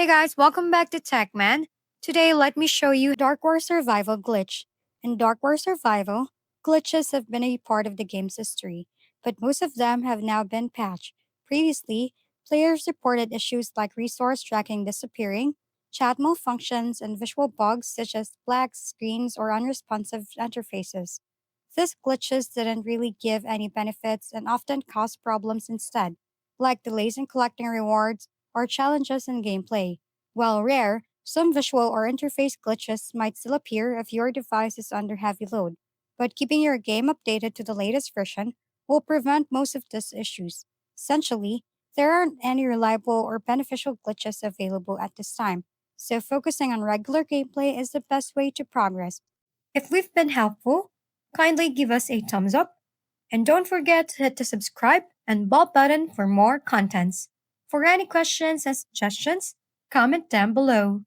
Hey guys, welcome back to TechMan. Today, let me show you Dark War Survival glitch. In Dark War Survival, glitches have been a part of the game's history, but most of them have now been patched. Previously, players reported issues like resource tracking disappearing, chat malfunctions, and visual bugs such as black screens or unresponsive interfaces. These glitches didn't really give any benefits and often caused problems instead, like delays in collecting rewards or challenges in gameplay. While rare, some visual or interface glitches might still appear if your device is under heavy load, but keeping your game updated to the latest version will prevent most of these issues. Essentially, there aren't any reliable or beneficial glitches available at this time, so focusing on regular gameplay is the best way to progress. If we've been helpful, kindly give us a thumbs up and don't forget to hit the subscribe and bell button for more contents. For any questions and suggestions, comment down below.